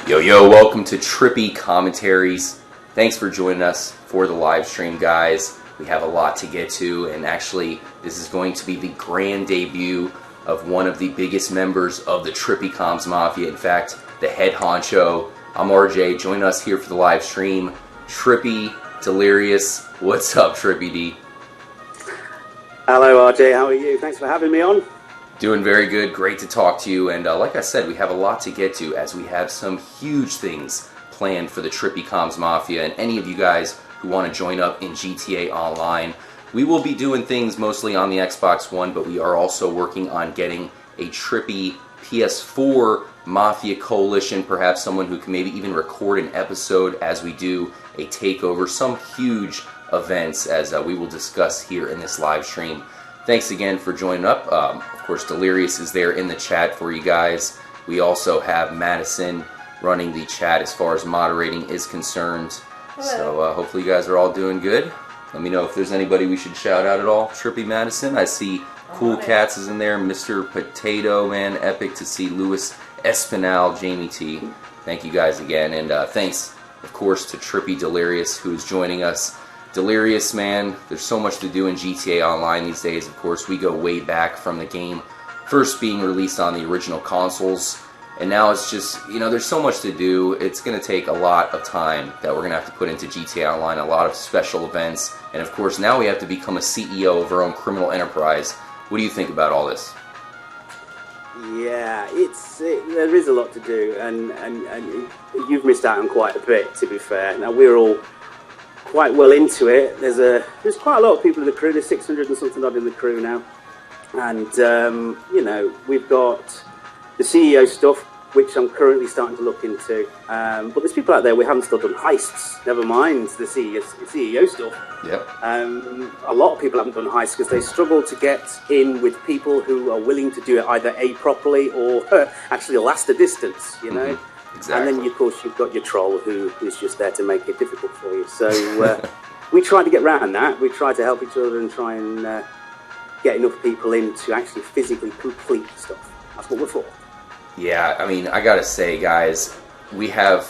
Yo, welcome to Trippy Commentaries. Thanks for joining us for the live stream, guys. We have a lot to get to, and actually, this is going to be the grand debut of one of the biggest members of the Trippy Comms Mafia. In fact, the head honcho. I'm RJ. Join us here for the live stream. Trippy Delirious. What's up, Trippy D? Hello, RJ. How are you? Thanks for having me on. Doing very good. Great to talk to you. And like I said, we have a lot to get to as we have some huge things planned for the Trippy Comms Mafia. And any of you guys who want to join up in GTA Online, we will be doing things mostly on the Xbox One, but we are also working on getting a Trippy PS4 Mafia coalition, perhaps someone who can maybe even record an episode as we do a takeover, some huge events as we will discuss here in this live stream. Thanks again for joining up. Of course, Delirious is there in the chat for you guys. We also have Madison running the chat as far as moderating is concerned. Hello. So hopefully you guys are all doing good. Let me know if there's anybody we should shout out at all. Trippy Madison, I see Cool Cats is in there. Mr. Potato Man, epic to see Louis Espinal, Jamie T. Thank you guys again. And thanks, of course, to Trippy Delirious who is joining us. Delirious, man, there's so much to do in GTA Online these days. Of course, we go way back from the game first being released on the original consoles, and now it's just, you know, there's so much to do. It's going to take a lot of time that we're going to have to put into GTA Online, a lot of special events, and of course, now we have to become a CEO of our own criminal enterprise. What do you think about all this? Yeah, there is a lot to do, and you've missed out on quite a bit, to be fair. Now, we're all quite well into it. There's quite a lot of people in the crew. There's 600 and something odd in the crew now, and you know, we've got the CEO stuff, which I'm currently starting to look into. But there's people out there we haven't still done heists. Never mind the CEO stuff. Yep. A lot of people haven't done heists because they struggle to get in with people who are willing to do it either A, properly, or actually last a distance. You know. Mm-hmm. Exactly. And then, of course, you've got your troll who is just there to make it difficult for you. So we try to get around that. We try to help each other and try and get enough people in to actually physically complete stuff. That's what we're for. Yeah, I mean, I gotta say, guys, we have,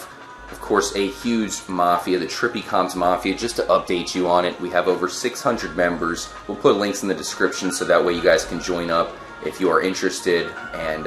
of course, a huge mafia, the Trippy Comms Mafia. Just to update you on it, we have over 600 members. We'll put links in the description so that way you guys can join up if you are interested. And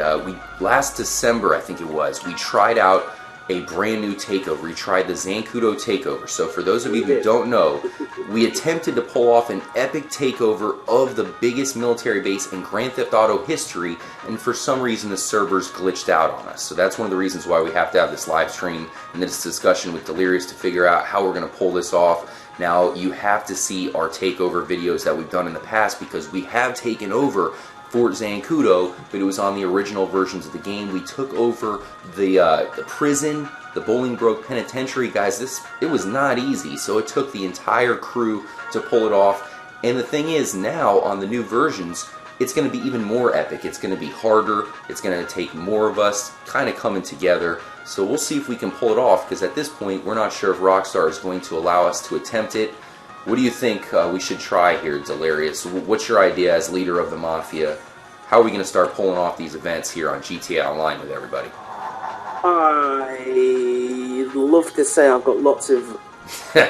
last December, I think it was, we tried out a brand new takeover. We tried the Zancudo takeover. So for those of you who don't know, we attempted to pull off an epic takeover of the biggest military base in Grand Theft Auto history, and for some reason the servers glitched out on us. So that's one of the reasons why we have to have this live stream and this discussion with Delirious to figure out how we're going to pull this off. Now, you have to see our takeover videos that we've done in the past, because we have taken over Fort Zancudo, but it was on the original versions of the game. We took over the prison, the Bolingbroke Penitentiary. Guys, it was not easy, so it took the entire crew to pull it off. And the thing is, now on the new versions, it's going to be even more epic. It's going to be harder. It's going to take more of us kind of coming together. So we'll see if we can pull it off, because at this point, we're not sure if Rockstar is going to allow us to attempt it. What do you think we should try here, Delirious? What's your idea as leader of the Mafia? How are we going to start pulling off these events here on GTA Online with everybody? I'd love to say I've got lots of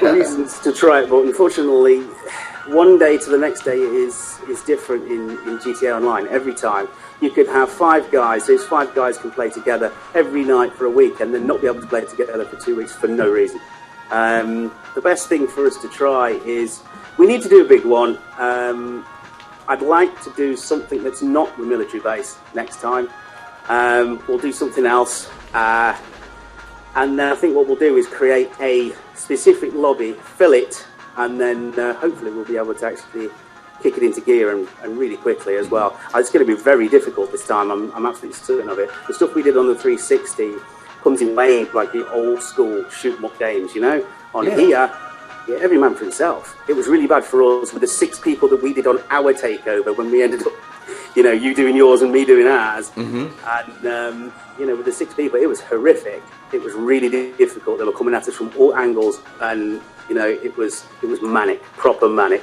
reasons to try it, but unfortunately, one day to the next day is different in GTA Online. Every time you could have 5 guys. Those 5 guys can play together every night for a week, and then not be able to play together for 2 weeks for no reason. The best thing for us to try is, we need to do a big one. I'd like to do something that's not the military base next time. We'll do something else. And then I think what we'll do is create a specific lobby, fill it, and then hopefully we'll be able to actually kick it into gear and really quickly as well. It's going to be very difficult this time. I'm absolutely certain of it. The stuff we did on the 360 comes in waves, like the old school shoot 'em up games, you know. Here, yeah, every man for himself. It was really bad for us with the 6 people that we did on our takeover when we ended up, you know, you doing yours and me doing ours. Mm-hmm. And, you know, with the 6 people, it was horrific. It was really difficult. They were coming at us from all angles, and, you know, it was manic, proper manic.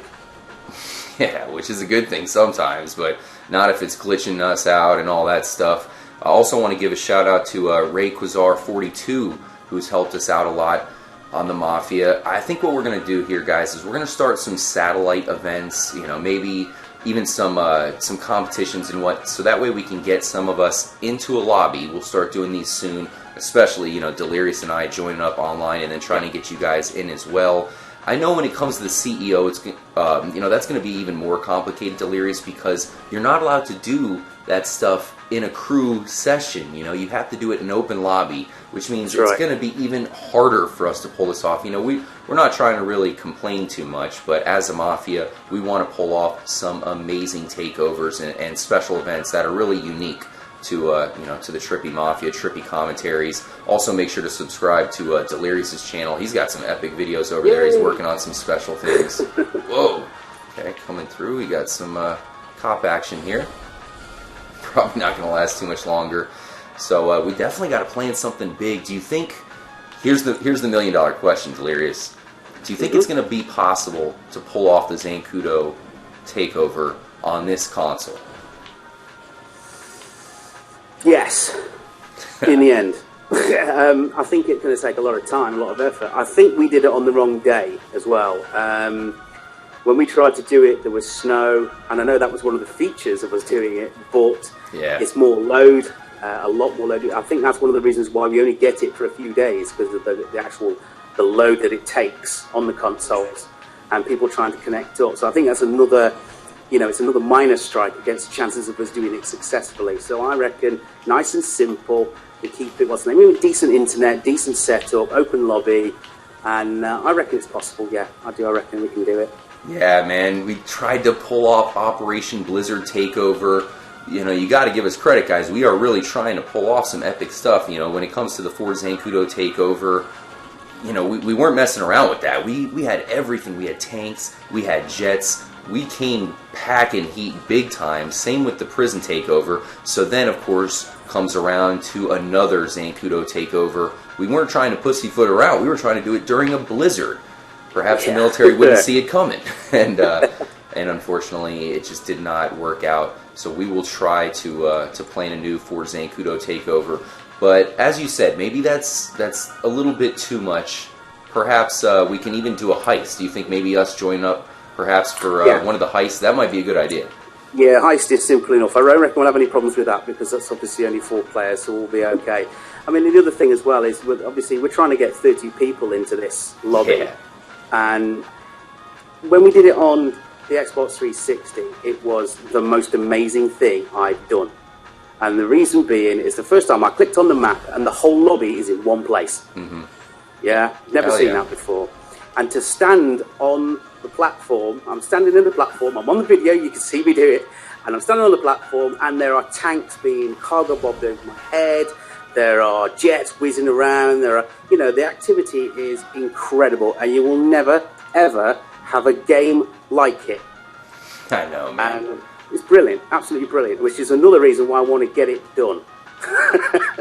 Yeah, which is a good thing sometimes, but not if it's glitching us out and all that stuff. I also want to give a shout out to Ray Quasar42, who's helped us out a lot on the Mafia. I think what we're going to do here, guys, is we're going to start some satellite events, you know, maybe even some competitions and what, so that way we can get some of us into a lobby. We'll start doing these soon, especially, you know, Delirious and I joining up online and then trying to get you guys in as well. I know when it comes to the CEO, it's you know, that's going to be even more complicated, Delirious, because you're not allowed to do that stuff in a crew session. You know, you have to do it in open lobby, which means it's going to be even harder for us to pull this off. You know, we're not trying to really complain too much, but as a Mafia, we want to pull off some amazing takeovers and special events that are really unique to you know, to the Trippy Mafia, Trippy Commentaries. Also, make sure to subscribe to Delirious's channel. He's got some epic videos over there. He's working on some special things. Whoa! Okay, coming through. We got some cop action here. Probably not going to last too much longer. So we definitely got to plan something big. Do you think? Here's the $1 million question, Delirious. Do you think it's going to be possible to pull off the Zancudo takeover on this console? Yes, in the end. I think it's going to take a lot of time, a lot of effort. I think we did it on the wrong day as well. When we tried to do it, there was snow, and I know that was one of the features of us doing it, but it's more load, a lot more load. I think that's one of the reasons why we only get it for a few days, because of the load that it takes on the consoles, and people trying to connect up. So I think that's another, you know, it's another minor strike against the chances of us doing it successfully. So I reckon nice and simple. We keep it, what's the name? We have decent internet, decent setup, open lobby, and I reckon it's possible. Yeah, I do. I reckon we can do it. Yeah, man, we tried to pull off Operation Blizzard Takeover. You know, you got to give us credit, guys. We are really trying to pull off some epic stuff. You know, when it comes to the Ford Zancudo Takeover, you know, we weren't messing around with that. We had everything. We had tanks. We had jets. We came packing heat big time. Same with the prison takeover. So then, of course, comes around to another Zancudo takeover. We weren't trying to pussyfoot around. We were trying to do it during a blizzard. Perhaps the military wouldn't see it coming, and unfortunately, it just did not work out. So we will try to plan a new Ford Zancudo takeover. But as you said, maybe that's a little bit too much. Perhaps we can even do a heist. Do you think maybe us joining up, perhaps for one of the heists? That might be a good idea. Yeah, heist is simple enough. I don't reckon we'll have any problems with that, because that's obviously only 4 players, so we'll be okay. I mean, the other thing as well is, obviously, we're trying to get 30 people into this lobby. Yeah. And when we did it on the Xbox 360, it was the most amazing thing I've done. And the reason being is the first time I clicked on the map and the whole lobby is in one place. Mm-hmm. Yeah, never seen that before. And to stand on the platform, I'm standing on the platform, I'm on the video, you can see me do it, and I'm standing on the platform, and there are tanks being cargo bobbed over my head. There are jets whizzing around. There are, you know, the activity is incredible, and you will never, ever have a game like it. I know, man. And it's brilliant, absolutely brilliant, which is another reason why I want to get it done.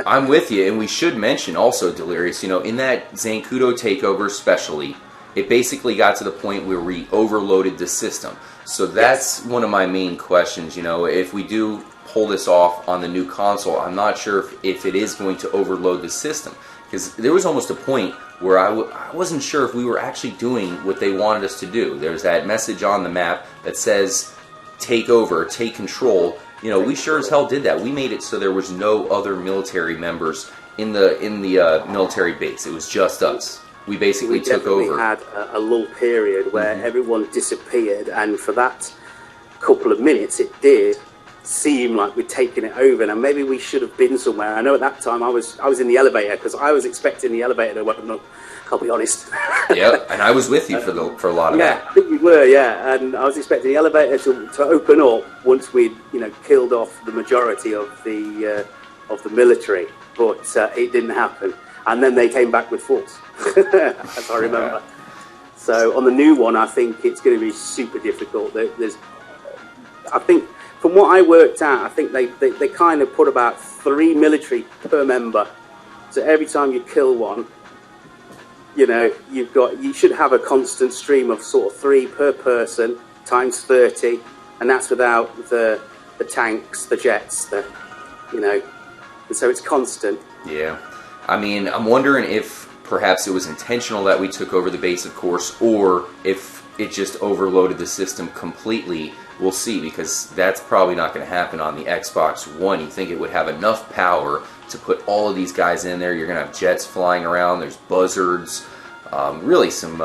I'm with you, and we should mention also, Delirious, you know, in that Zancudo takeover especially, it basically got to the point where we overloaded the system. So that's one of my main questions, you know, if we do pull this off on the new console, I'm not sure if it is going to overload the system, because there was almost a point where I wasn't sure if we were actually doing what they wanted us to do. There's that message on the map that says take over, take control. You know, we sure as hell did that. We made it so there was no other military members in the military base. It was just us. We basically took over. We had a lull period where everyone disappeared, and for that couple of minutes it did seem like we'd taken it over. Now maybe we should have been somewhere. I know at that time I was in the elevator, because I was expecting the elevator to open up, I'll be honest. Yeah, and I was with you for a lot of that. Yeah, I think you were, yeah, and I was expecting the elevator to open up once we'd, you know, killed off the majority of the military, but it didn't happen. And then they came back with force, as I remember. So on the new one, I think it's going to be super difficult. I think, from what I worked out, I think they kind of put about 3 military per member. So every time you kill one, you know, you should have a constant stream of sort of 3 per person times 30, and that's without the tanks, the jets, you know. and so it's constant. Yeah. I mean, I'm wondering if perhaps it was intentional that we took over the base, of course, or if it just overloaded the system completely. We'll see, because that's probably not going to happen on the Xbox One. You think it would have enough power to put all of these guys in there? You're going to have jets flying around, there's buzzards, really some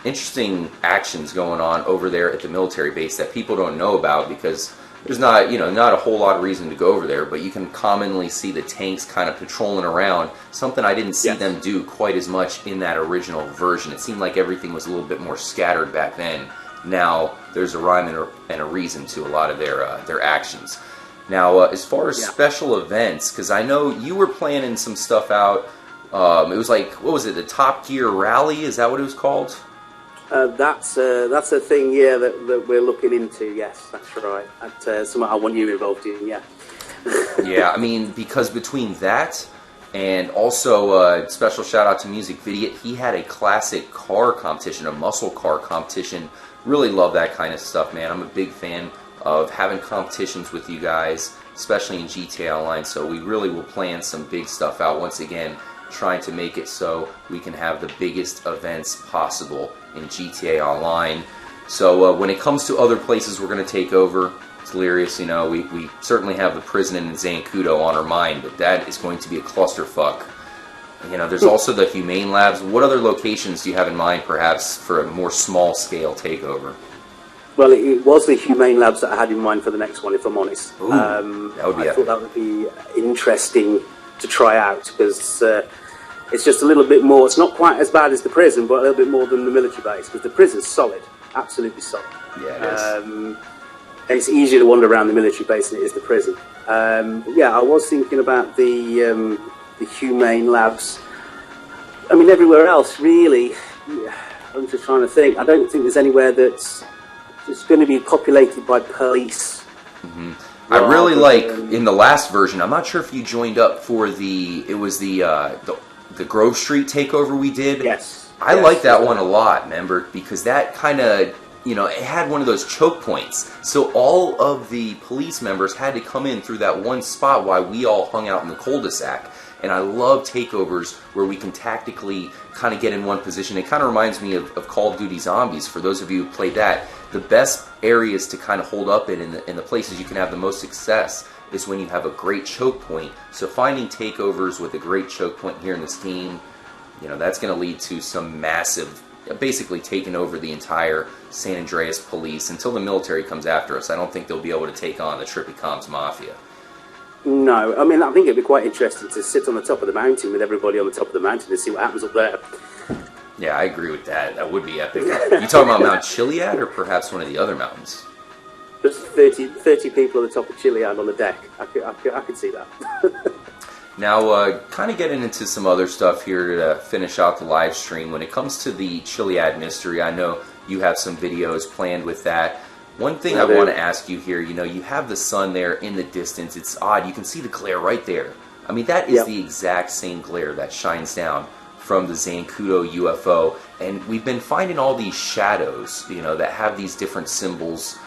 interesting actions going on over there at the military base that people don't know about, because there's not, not a whole lot of reason to go over there, but you can commonly see the tanks kind of patrolling around, something I didn't see them do quite as much in that original version. It seemed like everything was a little bit more scattered back then. Now there's a rhyme and a reason to a lot of their actions. Now, as far as special events, because I know you were planning some stuff out, it was like, what was it, the Top Gear Rally? Is that what it was called? That's a thing, yeah, that we're looking into. Yes, that's right. That's something I want you involved in. Yeah. Yeah, I mean, because between that and also special shout out to Music Video, he had a classic car competition, a muscle car competition. Really love that kind of stuff, man. I'm a big fan of having competitions with you guys, especially in GTA Online. So we really will plan some big stuff out once again, trying to make it so we can have the biggest events possible in GTA Online. So when it comes to other places we're going to take over, Delirious, we certainly have the prison in Zancudo on our mind, but that is going to be a clusterfuck. There's also the Humane Labs. What other locations do you have in mind, perhaps, for a more small-scale takeover? Well, it was the Humane Labs that I had in mind for the next one, if I'm honest. Ooh, that would be I thought that would be interesting to try out, because it's just a little bit more. It's not quite as bad as the prison, but a little bit more than the military base, because the prison's solid, absolutely solid. Yeah, it is. And it's easier to wander around the military base than it is the prison. I was thinking about the Humane Labs. I mean, everywhere else, really. I'm just trying to think. I don't think there's anywhere that's just going to be populated by police. Mm-hmm. I really like, in the last version, I'm not sure if you joined up for the Grove Street takeover we did. Yes. I like that one a lot, remember, because that kind of, it had one of those choke points. So all of the police members had to come in through that one spot while we all hung out in the cul-de-sac. And I love takeovers where we can tactically kind of get in one position. It kind of reminds me of Call of Duty Zombies. For those of you who played that, the best areas to kind of hold up in the places you can have the most success is when you have a great choke point. So finding takeovers with a great choke point here in this game, that's going to lead to some massive, basically taking over the entire San Andreas police until the military comes after us. I don't think they'll be able to take on the Trippy Mafia. No, I mean, I think it'd be quite interesting to sit on the top of the mountain with everybody on the top of the mountain and see what happens up there. Yeah, I agree with that. That would be epic. You talking about Mount Chiliad or perhaps one of the other mountains? There's 30 people on the top of Chiliad on the deck. I could see that. Now, kind of getting into some other stuff here to finish out the live stream. When it comes to the Chiliad Mystery, I know you have some videos planned with that. One thing I want to ask you here, you have the sun there in the distance. It's odd. You can see the glare right there. I mean, that is the exact same glare that shines down from the Zancudo UFO. And we've been finding all these shadows, that have these different symbols.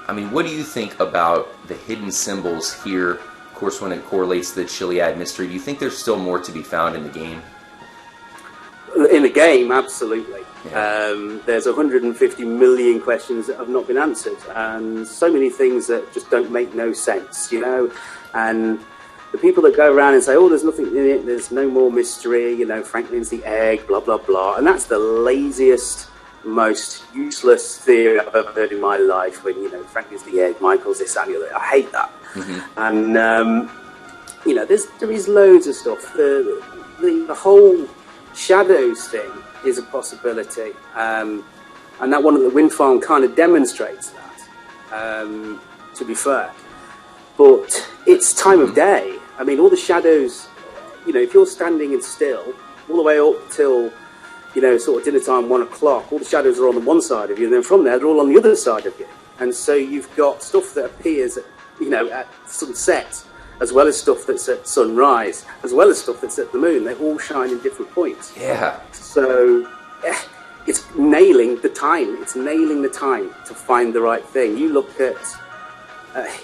I mean, what do you think about the hidden symbols here? Of course, when it correlates to the Chiliad Mystery, do you think there's still more to be found in the game? In the game, absolutely. Yeah. There's 150 million questions that have not been answered, and so many things that just don't make no sense, And the people that go around and say, "Oh, there's nothing in it. There's no more mystery." Franklin's the egg, blah blah blah, and that's the laziest, most useless theory I've ever heard in my life. When Franklin's the egg, Michael's this and the other. I hate that. Mm-hmm. And there is loads of stuff. The whole shadows thing is a possibility, and that one at the wind farm kind of demonstrates that, to be fair. But it's time of day. I mean, all the shadows, if you're standing in still all the way up till sort of dinner time, 1 o'clock, all the shadows are on the one side of you, and then from there they're all on the other side of you. And so you've got stuff that appears at sunset, as well as stuff that's at sunrise, as well as stuff that's at the moon. They all shine in different points. Yeah. So it's nailing the time. It's nailing the time to find the right thing. You look at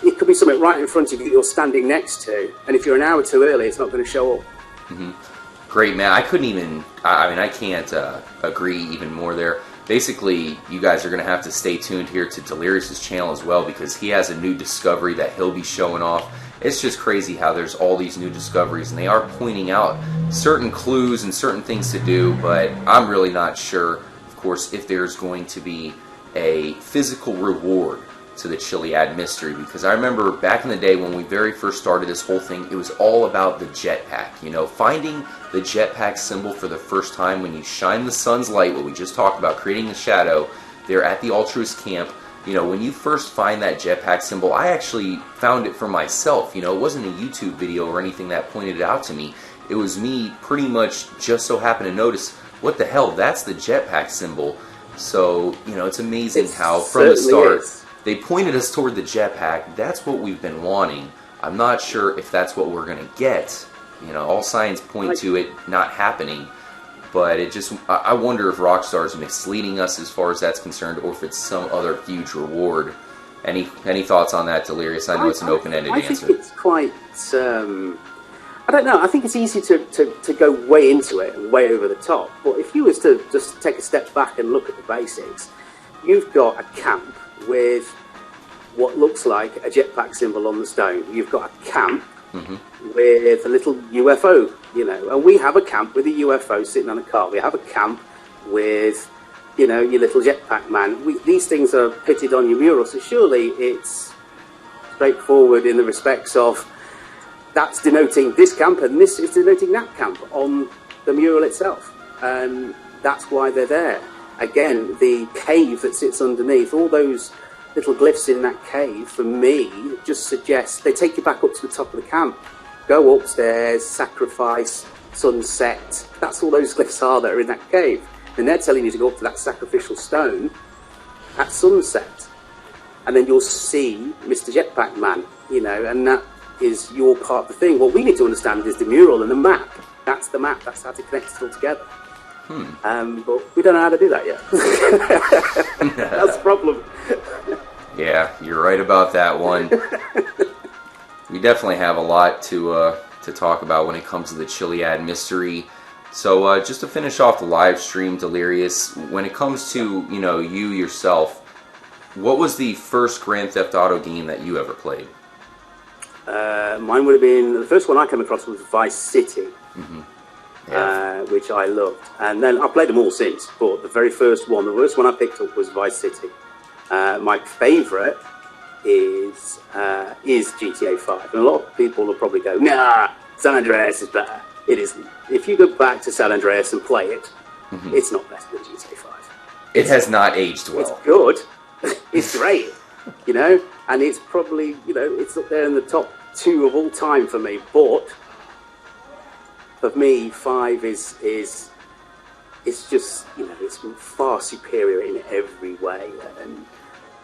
it could be something right in front of you that you're standing next to, and if you're an hour too early, it's not going to show up. Great, man. I couldn't even, I can't agree even more there. Basically, you guys are going to have to stay tuned here to Delirious' channel as well, because he has a new discovery that he'll be showing off. It's just crazy how there's all these new discoveries, and they are pointing out certain clues and certain things to do, but I'm really not sure, of course, if there's going to be a physical reward to the Chiliad Mystery, because I remember back in the day when we very first started this whole thing, it was all about the jetpack. You know, finding the jetpack symbol for the first time when you shine the sun's light, what we just talked about, creating the shadow there at the Altruist camp. You know, when you first find that jetpack symbol, I actually found it for myself. You know, it wasn't a YouTube video or anything that pointed it out to me. It was me pretty much just so happened to notice, what the hell, that's the jetpack symbol. So, you know, it's amazing how from the start they pointed us toward the jetpack. That's what we've been wanting. I'm not sure if that's what we're going to get. You know, all signs point to it not happening. But it just, I wonder if Rockstar is misleading us as far as that's concerned, or if it's some other huge reward. Any thoughts on that, Delirious? I know it's an open-ended answer. I think it's quite, I don't know, I think it's easy to go way into it and way over the top. But if you was to just take a step back and look at the basics, you've got a camp with what looks like a jetpack symbol on the stone. You've got a camp with a little UFO, you know, and we have a camp with a UFO sitting on a car. We have a camp with, you know, your little jetpack man. These things are pitted on your mural, so surely it's straightforward in the respects of that's denoting this camp and this is denoting that camp on the mural itself, and that's why they're there. Again, the cave that sits underneath, all those little glyphs in that cave, for me, just suggests they take you back up to the top of the camp. Go upstairs, sacrifice, sunset. That's all those glyphs are that are in that cave. And they're telling you to go up to that sacrificial stone at sunset. And then you'll see Mr. Jetpack Man, you know, and that is your part of the thing. What we need to understand is the mural and the map. That's the map. That's how to connect it all together. But we don't know how to do that yet. That's the problem. Yeah, you're right about that one. We definitely have a lot to talk about when it comes to the Chiliad Mystery. So just to finish off the live stream, Delirious, when it comes to, you know, you yourself, what was the first Grand Theft Auto game that you ever played? Mine would have been, the first one I came across was Vice City. Which I loved, and then I've played them all since, but the first one I picked up was Vice City. My favourite is GTA 5, and a lot of people will probably go, nah, San Andreas is better. It isn't. If you go back to San Andreas and play it, it's not better than GTA 5. It has not aged well. It's good. It's great, you know, and it's probably, you know, it's up there in the top 2 of all time for me, but for me, 5 is it's just, you know, it's far superior in every way, and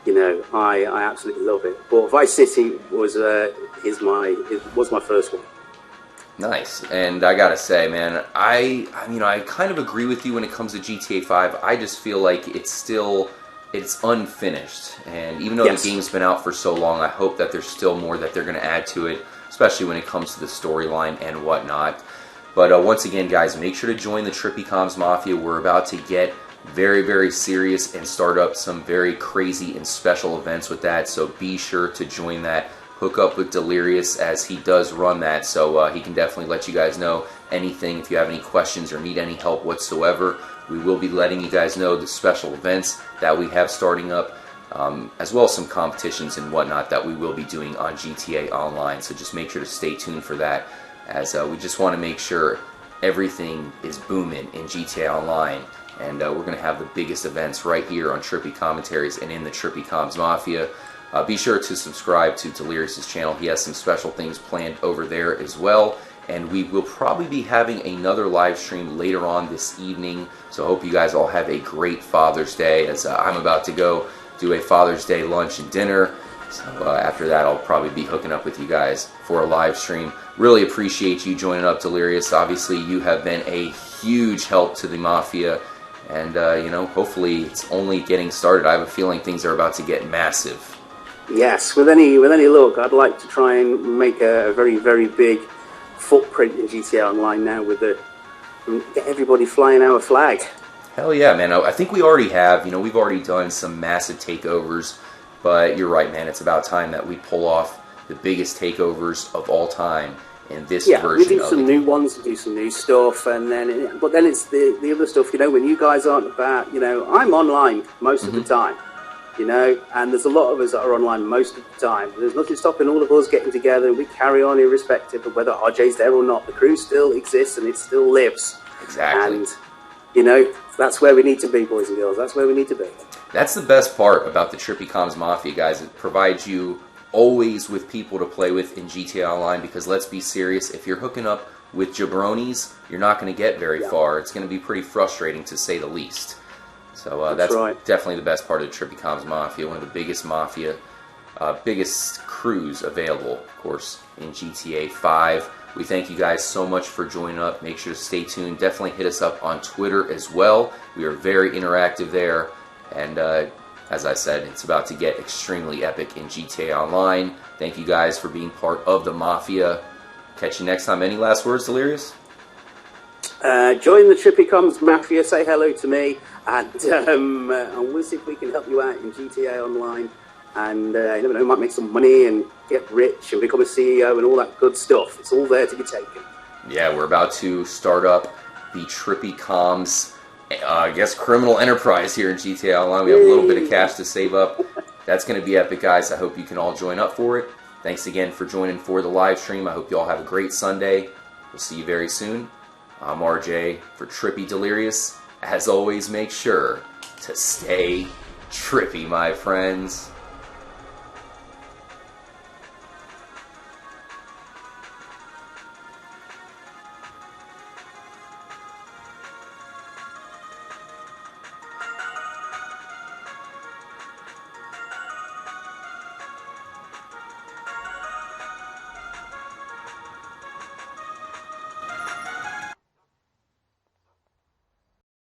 you know, I absolutely love it. But Vice City was my first one. Nice. And I gotta say, man, I kind of agree with you when it comes to GTA 5. I just feel like it's unfinished, and even though the game's been out for so long, I hope that there's still more that they're going to add to it, especially when it comes to the storyline and whatnot. But once again, guys, make sure to join the Trippy Mafia. We're about to get very, very serious and start up some very crazy and special events with that, so be sure to join that. Hook up with Delirious, as he does run that, so he can definitely let you guys know anything. If you have any questions or need any help whatsoever, we will be letting you guys know the special events that we have starting up, as well as some competitions and whatnot that we will be doing on GTA Online, so just make sure to stay tuned for that, as we just want to make sure everything is booming in GTA Online, and we're going to have the biggest events right here on Trippy Commentaries and in the Trippy Mafia. Be sure to subscribe to Delirious' channel. He has some special things planned over there as well, and we will probably be having another live stream later on this evening, so I hope you guys all have a great Father's Day, as I'm about to go do a Father's Day lunch and dinner. So after that, I'll probably be hooking up with you guys for a live stream. Really appreciate you joining up, Delirious. Obviously, you have been a huge help to the Mafia, and you know, hopefully it's only getting started. I have a feeling things are about to get massive. Yes, with any luck, I'd like to try and make a very, very big footprint in GTA Online now with get everybody flying our flag. Hell yeah, man. I think we already have. You know, we've already done some massive takeovers, but you're right, man. It's about time that we pull off the biggest takeovers of all time in this version of it. We do some new ones, we do some new stuff, and then it's the other stuff. You know, when you guys aren't about, you know, I'm online most of the time. You know, and there's a lot of us that are online most of the time. There's nothing stopping all of us getting together, and we carry on irrespective of whether RJ's there or not. The crew still exists and it still lives. Exactly. And, you know, that's where we need to be, boys and girls. That's where we need to be. That's the best part about the Trippy Comms Mafia, guys. It provides you always with people to play with in GTA Online, because let's be serious, if you're hooking up with jabronis, you're not going to get very far. It's going to be pretty frustrating, to say the least. So that's right. Definitely the best part of the Trippy Comms Mafia, one of the biggest Mafia, biggest crews available, of course, in GTA 5. We thank you guys so much for joining up. Make sure to stay tuned. Definitely hit us up on Twitter as well. We are very interactive there. And as I said, it's about to get extremely epic in GTA Online. Thank you guys for being part of the Mafia. Catch you next time. Any last words, Delirious? Join the Trippy Comms Mafia. Say hello to me. And we'll see if we can help you out in GTA Online. And you never know, might make some money and get rich and become a CEO and all that good stuff. It's all there to be taken. Yeah, we're about to start up the Trippy Comms, I guess, criminal enterprise here in GTA Online. We have a little bit of cash to save up. That's going to be epic, guys. I hope you can all join up for it. Thanks again for joining for the live stream. I hope you all have a great Sunday. We'll see you very soon. I'm RJ for Trippy Delirious. As always, make sure to stay trippy, my friends.